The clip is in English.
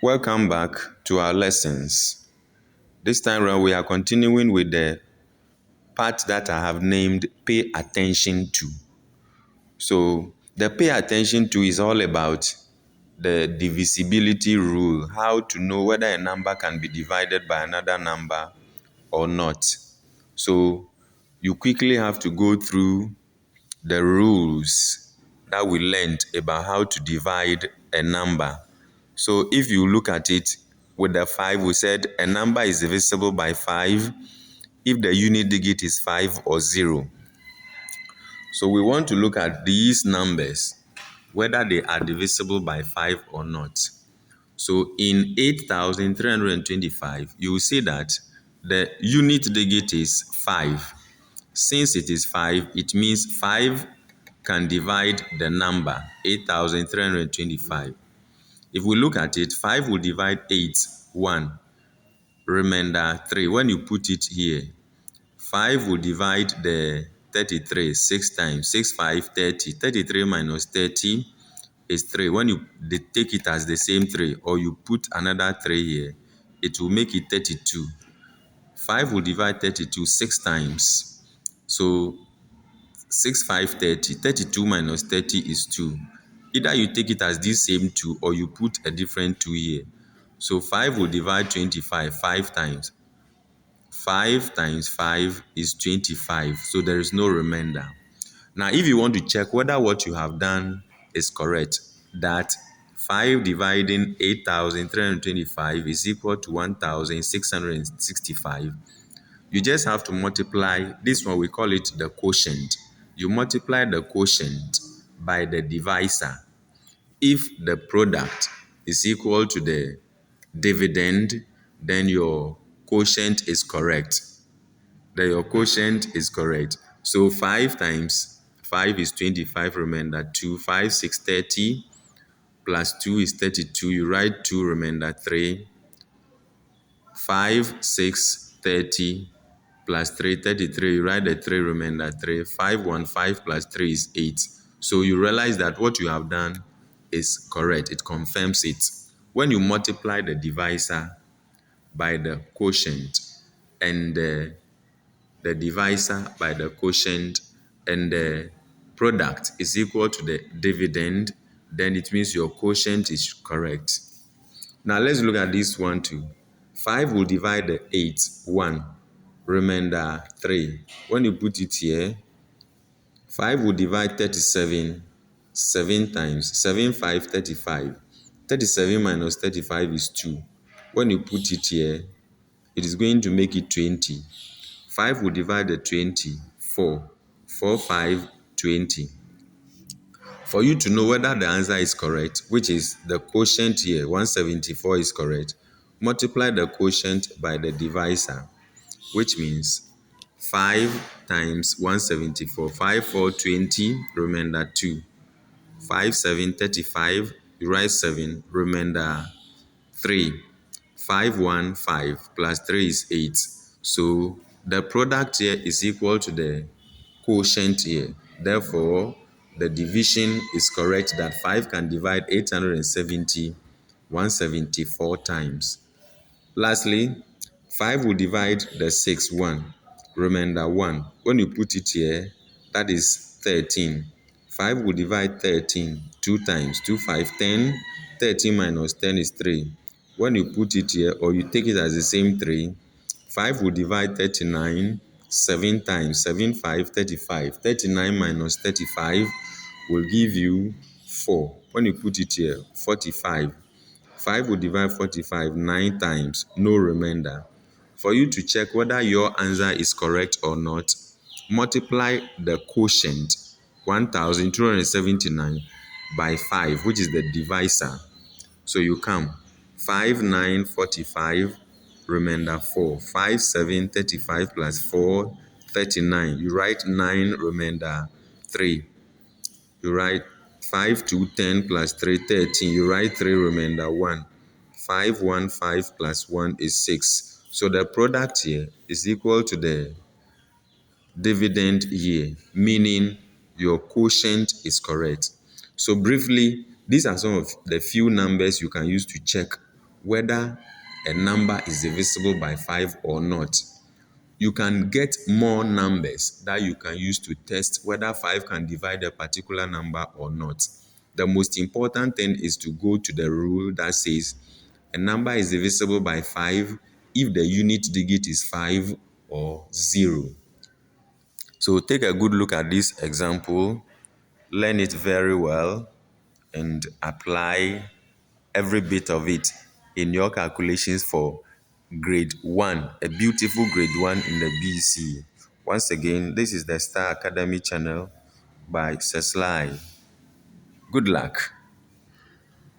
Welcome back to our lessons. This time around, we are continuing with the part that I have named Pay Attention To. So, the Pay Attention To is all about the divisibility rule, how to know whether a number can be divided by another number or not. So, you quickly have to go through the rules that we learned about how to divide a number. So if you look at it with the 5, we said a number is divisible by 5 if the unit digit is 5 or 0. So we want to look at these numbers, whether they are divisible by 5 or not. So in 8,325, you will see that the unit digit is 5. Since it is 5, it means 5 can divide the number 8,325. If we look at it, 5 will divide 8, 1, remainder 3. When you put it here, 5 will divide the 33 6 times. 6, 5, 30. 33 minus 30 is 3. When you take it as the same 3, or you put another 3 here, it will make it 32. 5 will divide 32 6 times. So 6, 5, 30. 32 minus 30 is 2. Either you take it as this same 2 or you put a different 2 here. So 5 will divide 25 5 times. 5 times 5 is 25. So there is no remainder. Now, if you want to check whether what you have done is correct, that 5 dividing 8,325 is equal to 1,665, you just have to multiply. This one, we call it the quotient. You multiply the quotient by the divisor. If the product is equal to the dividend, then your quotient is correct. So 5 times 5 is 25, remainder 2. 5, 6, 30 plus 2 is 32. You write 2, remainder 3. 5, 6, 30 plus 3, 33. You write the 3, remainder 3. 5, 1, 5 plus 3 is 8. So you realize that what you have done is correct. It confirms it. When you multiply the divisor by the quotient and the divisor by the quotient and the product is equal to the dividend, then it means your quotient is correct. Now let's look at this one too. 5 will divide the 8, 1, remainder 3. When you put it here, 5 will divide 37 7 times. 7, 5, 35. 37 minus 35 is 2. When you put it here, it is going to make it 20. 5 will divide the 20, 4. 4, 5, 20. For you to know whether the answer is correct, which is the quotient here, 174 is correct, multiply the quotient by the divisor, which means 5 times 174. 5, 4, 20, remainder 2. 5, 7, 35, you write 7, remainder 3. 5, 1, 5 plus 3 is 8. So the product here is equal to the quotient here. Therefore, the division is correct that 5 can divide 870 174 times. Lastly, 5 will divide the 6, 1, remainder 1. When you put it here, that is 13. 5 will divide 13 2 times. 2, 5, 10. 13 minus 10 is 3. When you put it here, or you take it as the same 3, 5 will divide 39 7 times. 7, 5, 35. 39 minus 35 will give you 4. When you put it here, 45. 5 will divide 45 9 times, no remainder. For you to check whether your answer is correct or not, multiply the quotient 1,279 by 5, which is the divisor. So you come 5, 9, 45, remainder 4. 5, 7, 35 plus 4, 39. You write 9, remainder 3. You write 5, 2, 10 plus 3, 13. You write 3, remainder 1. 5, 1, 5 plus 1 is 6. So the product here is equal to the dividend here, meaning your quotient is correct. So briefly, these are some of the few numbers you can use to check whether a number is divisible by 5 or not. You can get more numbers that you can use to test whether 5 can divide a particular number or not. The most important thing is to go to the rule that says a number is divisible by 5 if the unit digit is 5 or 0. So take a good look at this example, learn it very well, and apply every bit of it in your calculations for grade 1, a beautiful grade 1 in the BC. Once again, this is the Star Academy channel by Seslai. Good luck.